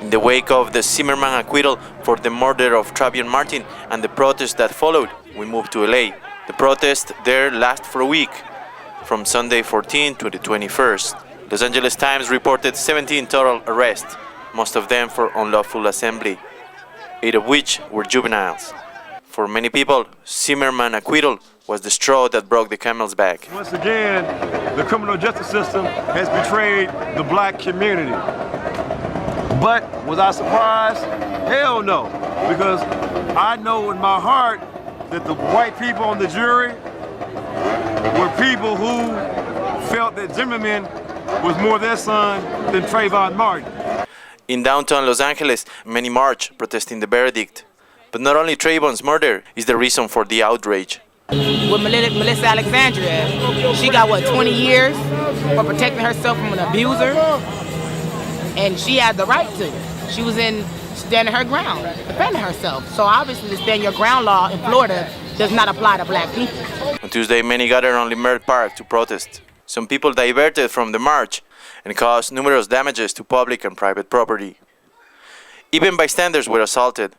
In the wake of the Zimmerman acquittal for the murder of Trayvon Martin and the protests that followed, we moved to LA. The protest there lasted for a week, from Sunday 14 to the 21st. Los Angeles Times reported 17 total arrests, most of them for unlawful assembly, 8 of which were juveniles. For many people, Zimmerman acquittal was the straw that broke the camel's back. Once again, the criminal justice system has betrayed the black community. But was I surprised? Hell no, because I know in my heart that the white people on the jury were people who felt that Zimmerman was more their son than Trayvon Martin. In downtown Los Angeles, many marched protesting the verdict. But not only Trayvon's murder is the reason for the outrage. With Melissa Alexandria, she got 20 years for protecting herself from an abuser, and she had the right to. She was standing her ground, defending herself. So obviously the stand your ground law in Florida does not apply to black people. On Tuesday, many gathered on Leimert Park to protest. Some people diverted from the march and caused numerous damages to public and private property. Even bystanders were assaulted.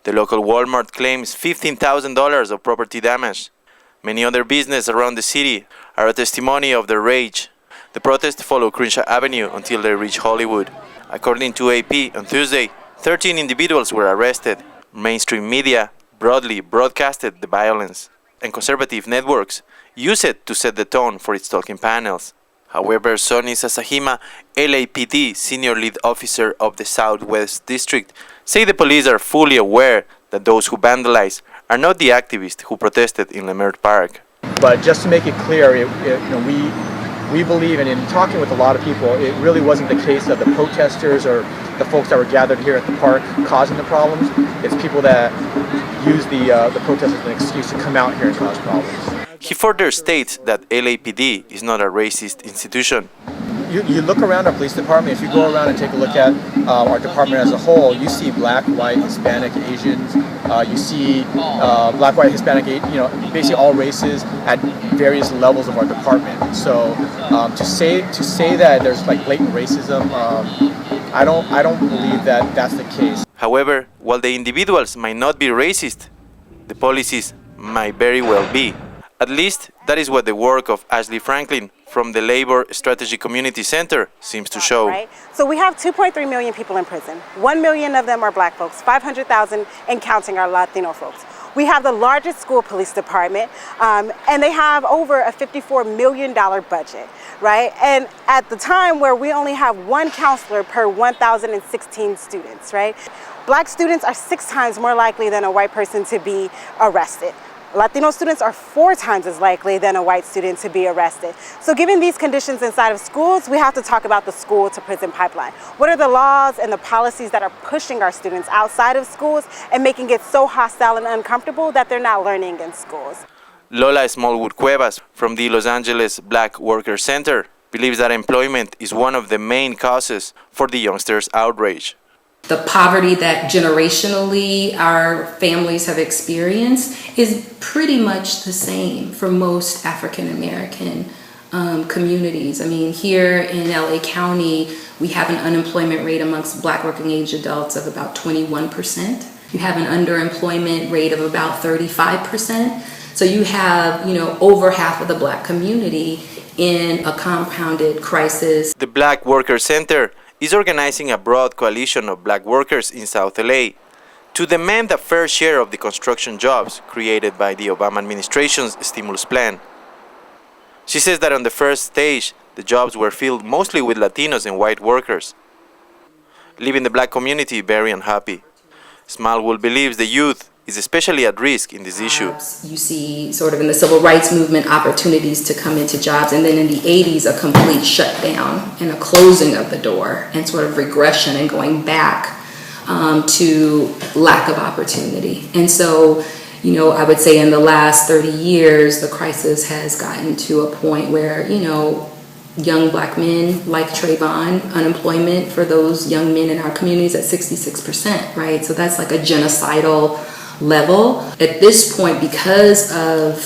The local Walmart claims $15,000 of property damage. Many other businesses around the city are a testimony of their rage. The protests follow Crenshaw Avenue until they reach Hollywood. According to AP, on Tuesday, 13 individuals were arrested. Mainstream media broadly broadcasted the violence, and conservative networks use it to set the tone for its talking panels. However, Sonny Sasahima, LAPD senior lead officer of the Southwest District, say the police are fully aware that those who vandalize are not the activists who protested in Leimert Park. But just to make it clear, we believe, and in talking with a lot of people, it really wasn't the case of the protesters or the folks that were gathered here at the park causing the problems. It's people that use the protest as an excuse to come out here and cause problems. He further states that LAPD is not a racist institution. You look around our police department, if you go around and take a look at our department as a whole, you see black, white, Hispanic, Asians, you see black, white, Hispanic, basically all races at various levels of our department. So to say that there's like blatant racism, I don't believe that that's the case. However, while the individuals might not be racist, the policies might very well be. At least, that is what the work of Ashley Franklin from the Labor Strategy Community Center seems to show. Right? So we have 2.3 million people in prison. 1 million of them are black folks, 500,000 and counting are Latino folks. We have the largest school police department, and they have over a $54 million budget, right? And at the time where we only have 1 counselor per 1,016 students, right? Black students are 6 times more likely than a white person to be arrested. Latino students are 4 times as likely than a white student to be arrested. So given these conditions inside of schools, we have to talk about the school to prison pipeline. What are the laws and the policies that are pushing our students outside of schools and making it so hostile and uncomfortable that they're not learning in schools? Lola Smallwood Cuevas from the Los Angeles Black Workers Center believes that employment is one of the main causes for the youngsters' outrage. The poverty that generationally our families have experienced is pretty much the same for most African American communities. I mean, here in LA County, we have an unemployment rate amongst black working age adults of about 21%. You have an underemployment rate of about 35%. So you have, over half of the black community in a compounded crisis. The Black Workers Center is organizing a broad coalition of black workers in South LA to demand a fair share of the construction jobs created by the Obama administration's stimulus plan. She says that on the first stage, the jobs were filled mostly with Latinos and white workers, leaving the black community very unhappy. Smallwood believes the youth is especially at risk in this issue. You see sort of in the civil rights movement opportunities to come into jobs, and then in the 80s a complete shutdown and a closing of the door and sort of regression and going back to lack of opportunity. And so, I would say in the last 30 years the crisis has gotten to a point where, young black men like Trayvon, unemployment for those young men in our communities at 66%, right? So that's like a genocidal level. At this point, because of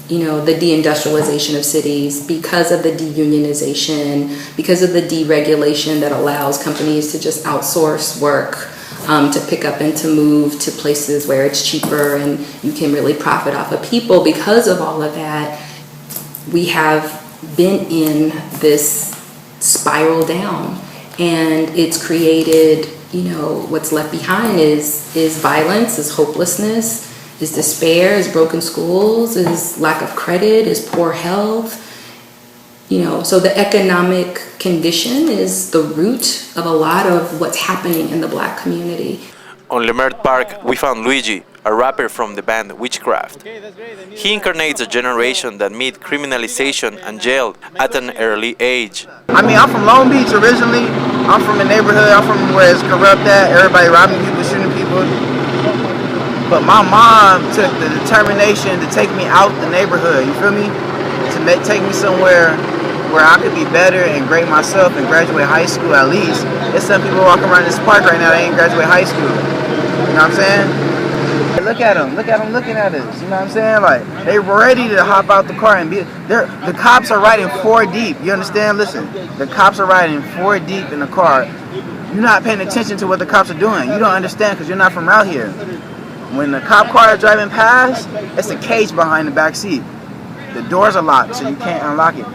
the deindustrialization of cities, because of the deunionization, because of the deregulation that allows companies to just outsource work, to pick up and to move to places where it's cheaper and you can really profit off of people. Because of all of that, we have been in this spiral down, and it's created, what's left behind is violence, is hopelessness, is despair, is broken schools, is lack of credit, is poor health. So the economic condition is the root of a lot of what's happening in the Black community. On Leimert Park, we found Luigi, a rapper from the band Witchcraft. He incarnates a generation that meet criminalization and jail at an early age. I mean, I'm from Long Beach originally. I'm from a neighborhood, I'm from where it's corrupt at, everybody robbing people, shooting people. But my mom took the determination to take me out the neighborhood, you feel me? To take me somewhere where I could be better and grade myself and graduate high school at least. There's some people walking around this park right now, they ain't graduate high school. You know what I'm saying? Look at them looking at us, you know what I'm saying? Like, they ready to hop out the car and the cops are riding 4 deep, you understand? Listen, the cops are riding 4 deep in the car. You're not paying attention to what the cops are doing. You don't understand because you're not from out here. When the cop car is driving past, it's a cage behind the back seat. The doors are locked, so you can't unlock it.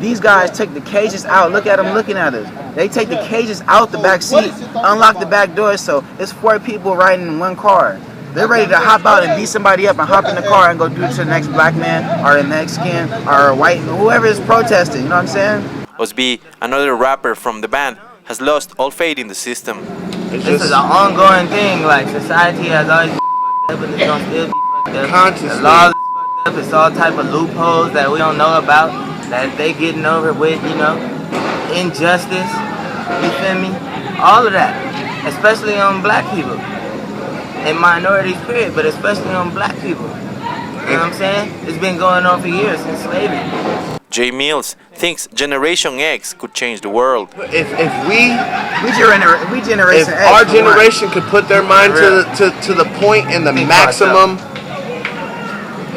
These guys take the cages out. Look at them looking at us. They take the cages out the back seat, unlock the back doors, so it's 4 people riding in 1 car. They're ready to hop out and beat somebody up and hop in the car and go do it to the next black man or the Mexican or white, whoever is protesting, you know what I'm saying? Osby, another rapper from the band, has lost all faith in the system. This is an ongoing thing, like society has always up and it's gonna still be conscious. The laws up, it's all type of loopholes that we don't know about, that they getting over with, injustice, you feel me? All of that, especially on black people. And minorities period, but especially on black people. You know what I'm saying? It's been going on for years since slavery. Jay Mills thinks Generation X could change the world. If we generation X, our generation could put their mind to the point and the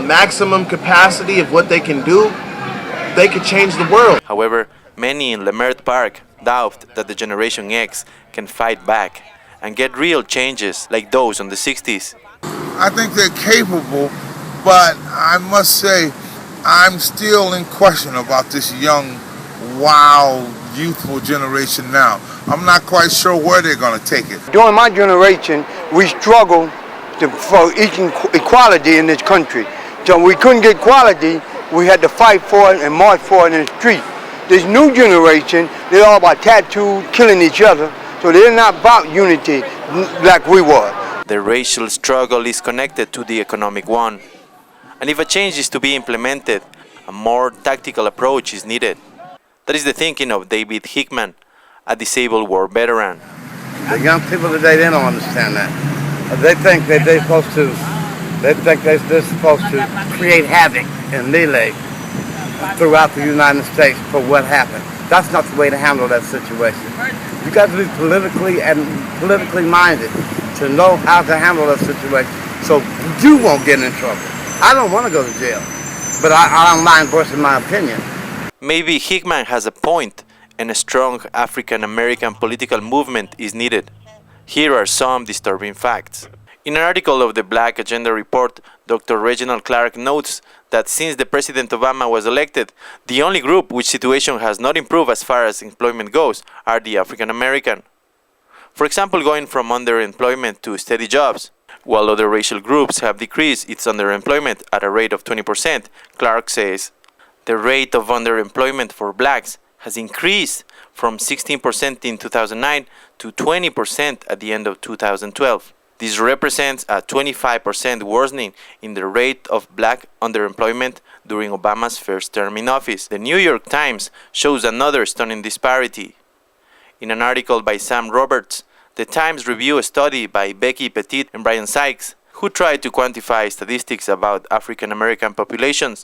maximum capacity of what they can do, they could change the world. However, many in Leimert Park doubt that the Generation X can fight back and get real changes like those on the 60s. I think they're capable, but I must say I'm still in question about this young, wild, youthful generation now. I'm not quite sure where they're going to take it. During my generation, we struggled for equality in this country. So we couldn't get equality, we had to fight for it and march for it in the street. This new generation, they're all about tattoos, killing each other. So they're not about unity like we were. The racial struggle is connected to the economic one. And if a change is to be implemented, a more tactical approach is needed. That is the thinking of David Hickman, a disabled war veteran. The young people today, they don't understand that. They think that they're supposed to create havoc and melee throughout the United States for what happened. That's not the way to handle that situation. You got to be politically minded to know how to handle that situation so you won't get in trouble. I don't want to go to jail, but I don't mind voicing my opinion. Maybe Hickman has a point, and a strong African-American political movement is needed. Here are some disturbing facts. In an article of the Black Agenda Report, Dr. Reginald Clark notes that since the President Obama was elected, the only group which situation has not improved as far as employment goes are the African American. For example, going from underemployment to steady jobs. While other racial groups have decreased its underemployment at a rate of 20%, Clark says the rate of underemployment for blacks has increased from 16% in 2009 to 20% at the end of 2012. This represents a 25% worsening in the rate of black underemployment during Obama's first term in office. The New York Times shows another stunning disparity. In an article by Sam Roberts, the Times review a study by Becky Petit and Brian Sykes, who tried to quantify statistics about African American populations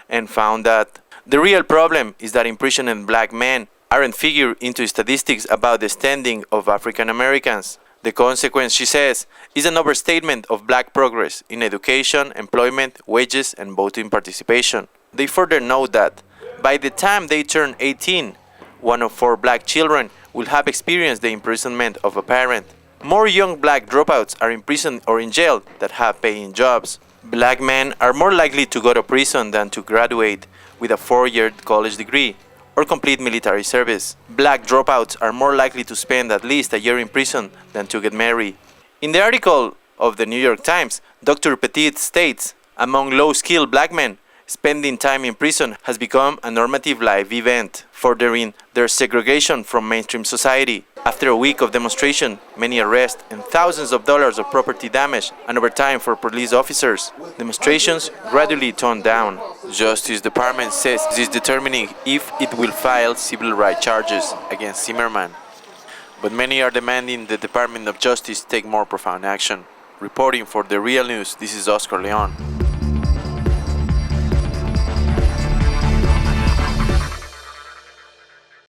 and found that the real problem is that imprisoned black men aren't figured into statistics about the standing of African Americans. The consequence, she says, is an overstatement of black progress in education, employment, wages, and voting participation. They further note that by the time they turn 18, 1 of 4 black children will have experienced the imprisonment of a parent. More young black dropouts are in prison or in jail that have paying jobs. Black men are more likely to go to prison than to graduate with a 4-year college degree or complete military service. Black dropouts are more likely to spend at least a year in prison than to get married. In the article of the New York Times, Dr. Petit states, among low-skilled black men, spending time in prison has become a normative life event, furthering their segregation from mainstream society. After a week of demonstration, many arrests, and thousands of dollars of property damage and overtime for police officers, demonstrations gradually toned down. Justice Department says it is determining if it will file civil rights charges against Zimmerman. But many are demanding the Department of Justice take more profound action. Reporting for The Real News, this is Oscar Leon.